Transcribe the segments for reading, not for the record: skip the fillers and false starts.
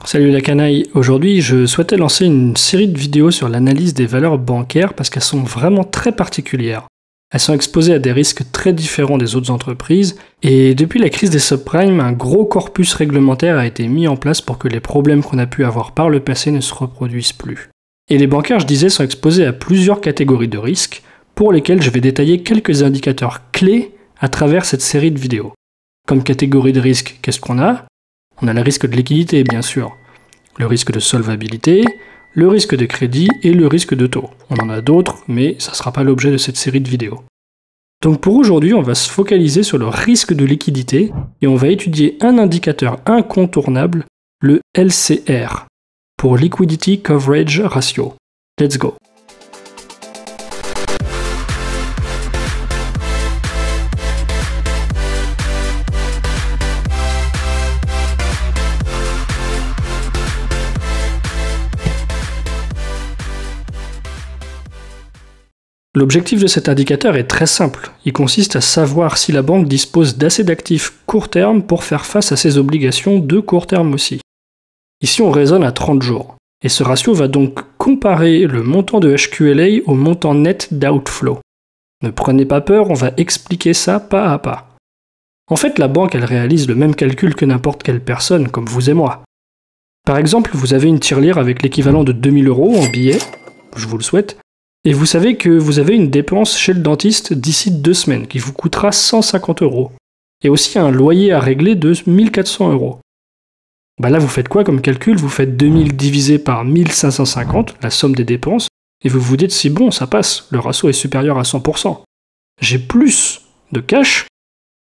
Salut la canaille, aujourd'hui je souhaitais lancer une série de vidéos sur l'analyse des valeurs bancaires parce qu'elles sont vraiment très particulières. Elles sont exposées à des risques très différents des autres entreprises et depuis la crise des subprimes, un gros corpus réglementaire a été mis en place pour que les problèmes qu'on a pu avoir par le passé ne se reproduisent plus. Et les bancaires, je disais, sont exposés à plusieurs catégories de risques pour lesquels je vais détailler quelques indicateurs clés à travers cette série de vidéos. Comme catégorie de risque, qu'est-ce qu'on a ? On a le risque de liquidité, bien sûr, le risque de solvabilité, le risque de crédit et le risque de taux. On en a d'autres, mais ça ne sera pas l'objet de cette série de vidéos. Donc pour aujourd'hui, on va se focaliser sur le risque de liquidité et on va étudier un indicateur incontournable, le LCR, pour Liquidity Coverage Ratio. Let's go! L'objectif de cet indicateur est très simple. Il consiste à savoir si la banque dispose d'assez d'actifs court terme pour faire face à ses obligations de court terme aussi. Ici, on raisonne à 30 jours. Et ce ratio va donc comparer le montant de HQLA au montant net d'outflow. Ne prenez pas peur, on va expliquer ça pas à pas. En fait, la banque, elle réalise le même calcul que n'importe quelle personne, comme vous et moi. Par exemple, vous avez une tirelire avec l'équivalent de 2000 € en billets, je vous le souhaite, et vous savez que vous avez une dépense chez le dentiste d'ici 2 semaines qui vous coûtera 150 €. Et aussi un loyer à régler de 1400 €. Là, vous faites quoi comme calcul? Vous faites 2000 divisé par 1550, la somme des dépenses, et vous vous dites, c'est bon, ça passe, le ratio est supérieur à 100%. J'ai plus de cash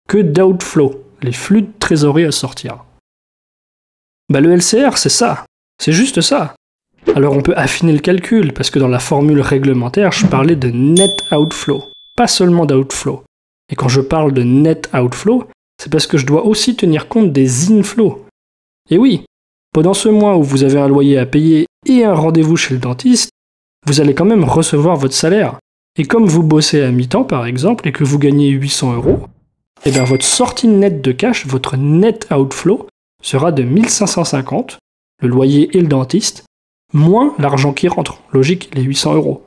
que d'outflow, les flux de trésorerie à sortir. Le LCR, c'est ça, c'est juste ça. Alors on peut affiner le calcul, parce que dans la formule réglementaire, je parlais de net outflow, pas seulement d'outflow. Et quand je parle de net outflow, c'est parce que je dois aussi tenir compte des inflows. Et oui, pendant ce mois où vous avez un loyer à payer et un rendez-vous chez le dentiste, vous allez quand même recevoir votre salaire. Et comme vous bossez à mi-temps par exemple, et que vous gagnez 800 €, votre sortie nette de cash, votre net outflow, sera de 1550, le loyer et le dentiste, moins l'argent qui rentre, logique, les 800 €.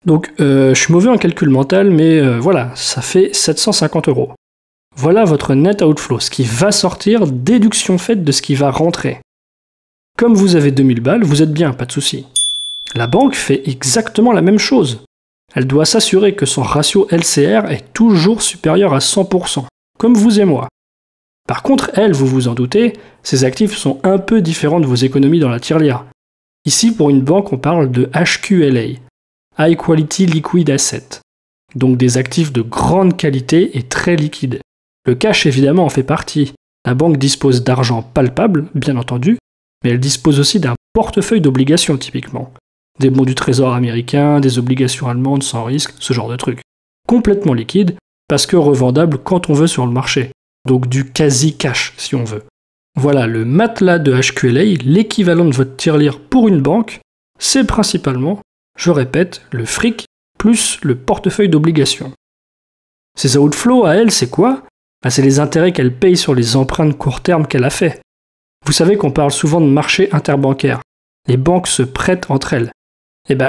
Donc, je suis mauvais en calcul mental, mais voilà, ça fait 750 €. Voilà votre net outflow, ce qui va sortir, déduction faite de ce qui va rentrer. Comme vous avez 2000 balles, vous êtes bien, pas de souci. La banque fait exactement la même chose. Elle doit s'assurer que son ratio LCR est toujours supérieur à 100%, comme vous et moi. Par contre, elle, vous vous en doutez, ses actifs sont un peu différents de vos économies dans la tirelire. Ici, pour une banque, on parle de HQLA, High Quality Liquid Asset, donc des actifs de grande qualité et très liquides. Le cash, évidemment, en fait partie. La banque dispose d'argent palpable, bien entendu, mais elle dispose aussi d'un portefeuille d'obligations, typiquement. Des bons du trésor américain, des obligations allemandes sans risque, ce genre de trucs. Complètement liquide, parce que revendable quand on veut sur le marché. Donc du quasi-cash, si on veut. Voilà, le matelas de HQLA, l'équivalent de votre tirelire pour une banque, c'est principalement, je répète, le fric plus le portefeuille d'obligations. Ces outflows, à elle, c'est quoi ? C'est les intérêts qu'elle paye sur les emprunts court terme qu'elle a fait. Vous savez qu'on parle souvent de marché interbancaire. Les banques se prêtent entre elles.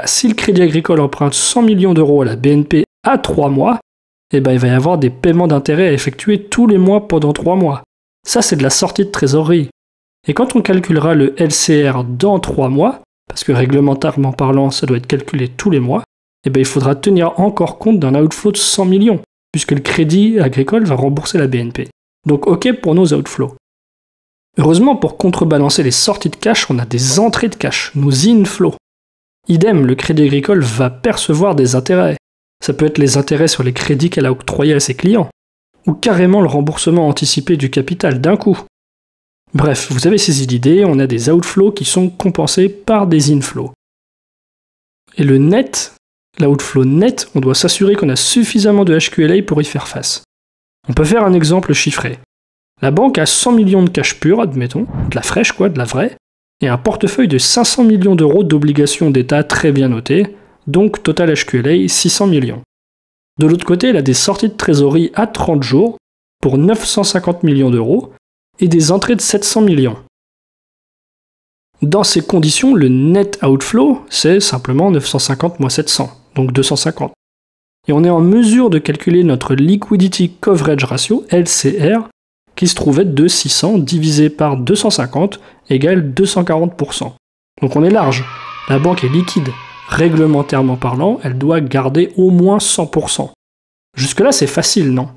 Si le Crédit Agricole emprunte 100 millions € à la BNP à 3 mois, il va y avoir des paiements d'intérêts à effectuer tous les mois pendant 3 mois. Ça, c'est de la sortie de trésorerie. Et quand on calculera le LCR dans 3 mois, parce que réglementairement parlant, ça doit être calculé tous les mois, il faudra tenir encore compte d'un outflow de 100 millions, puisque le Crédit Agricole va rembourser la BNP. Donc ok pour nos outflows. Heureusement, pour contrebalancer les sorties de cash, on a des entrées de cash, nos inflows. Idem, le Crédit Agricole va percevoir des intérêts. Ça peut être les intérêts sur les crédits qu'elle a octroyés à ses clients, ou carrément le remboursement anticipé du capital d'un coup. Bref, vous avez saisi l'idée, on a des outflows qui sont compensés par des inflows. Et le net, l'outflow net, on doit s'assurer qu'on a suffisamment de HQLA pour y faire face. On peut faire un exemple chiffré. La banque a 100 millions de cash pur, admettons, de la fraîche quoi, de la vraie, et un portefeuille de 500 millions € d'obligations d'État très bien notées, donc total HQLA 600 millions. De l'autre côté, elle a des sorties de trésorerie à 30 jours pour 950 millions d'euros et des entrées de 700 millions. Dans ces conditions, le net outflow, c'est simplement 950 moins 700, donc 250. Et on est en mesure de calculer notre Liquidity Coverage Ratio, LCR, qui se trouve être de 600 divisé par 250 égale 240%. Donc on est large. La banque est liquide. Réglementairement parlant, elle doit garder au moins 100%. Jusque-là, c'est facile, non?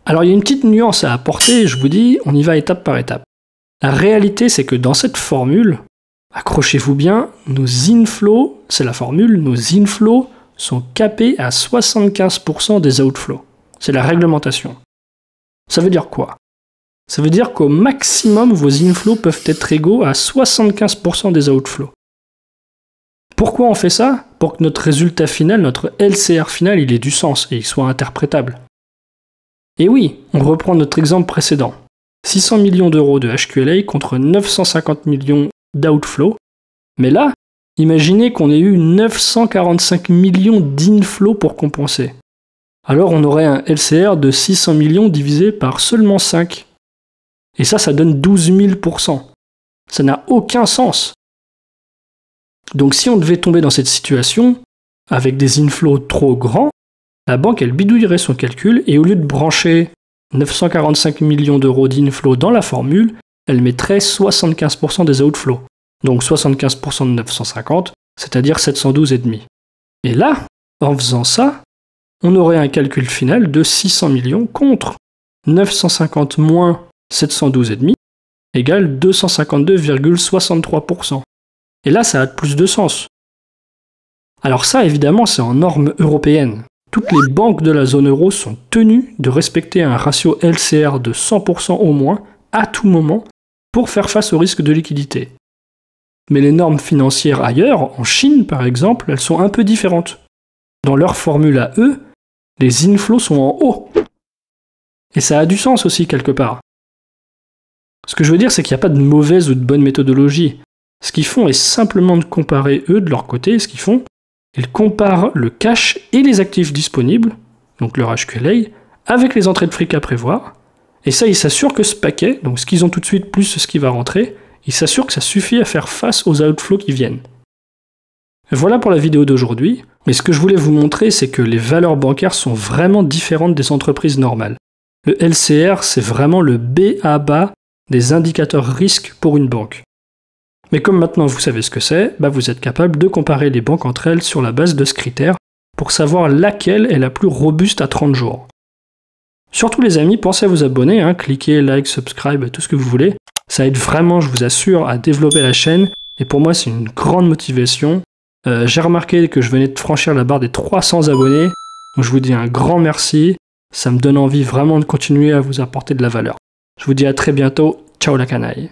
Alors il y a une petite nuance à apporter, je vous dis, on y va étape par étape. La réalité, c'est que dans cette formule, accrochez-vous bien, nos inflows, c'est la formule, nos inflows sont capés à 75% des outflows. C'est la réglementation. Ça veut dire quoi? Ça veut dire qu'au maximum, vos inflows peuvent être égaux à 75% des outflows. Pourquoi on fait ça? Pour que notre résultat final, notre LCR final, il ait du sens et il soit interprétable. Et oui, on reprend notre exemple précédent. 600 millions d'euros de HQLA contre 950 millions d'outflow. Mais là, imaginez qu'on ait eu 945 millions d'inflows pour compenser. Alors on aurait un LCR de 600 millions divisé par seulement 5. Et ça donne 12 000%. Ça n'a aucun sens. Donc si on devait tomber dans cette situation, avec des inflows trop grands, la banque elle bidouillerait son calcul et au lieu de brancher 945 millions d'euros d'inflows dans la formule, elle mettrait 75% des outflows. Donc 75% de 950, c'est-à-dire 712,5. Et là, en faisant ça, on aurait un calcul final de 600 millions contre 950 moins 712,5 égale 252,63%. Et là, ça a plus de sens. Alors ça, évidemment, c'est en norme européenne. Toutes les banques de la zone euro sont tenues de respecter un ratio LCR de 100% au moins, à tout moment, pour faire face au risque de liquidité. Mais les normes financières ailleurs, en Chine par exemple, elles sont un peu différentes. Dans leur formule à eux, les inflows sont en haut. Et ça a du sens aussi quelque part. Ce que je veux dire, c'est qu'il n'y a pas de mauvaise ou de bonne méthodologie. Ce qu'ils font est simplement de comparer eux de leur côté. Ce qu'ils font, ils comparent le cash et les actifs disponibles, donc leur HQLA, avec les entrées de fric à prévoir. Et ça, ils s'assurent que ce paquet, donc ce qu'ils ont tout de suite plus ce qui va rentrer, ils s'assurent que ça suffit à faire face aux outflows qui viennent. Voilà pour la vidéo d'aujourd'hui. Mais ce que je voulais vous montrer, c'est que les valeurs bancaires sont vraiment différentes des entreprises normales. Le LCR, c'est vraiment le B.A.-ba des indicateurs risques pour une banque. Mais comme maintenant vous savez ce que c'est, vous êtes capable de comparer les banques entre elles sur la base de ce critère pour savoir laquelle est la plus robuste à 30 jours. Surtout les amis, pensez à vous abonner, cliquez, like, subscribe, tout ce que vous voulez. Ça aide vraiment, je vous assure, à développer la chaîne et pour moi c'est une grande motivation. J'ai remarqué que je venais de franchir la barre des 300 abonnés, donc je vous dis un grand merci, ça me donne envie vraiment de continuer à vous apporter de la valeur. Je vous dis à très bientôt, ciao la canaille.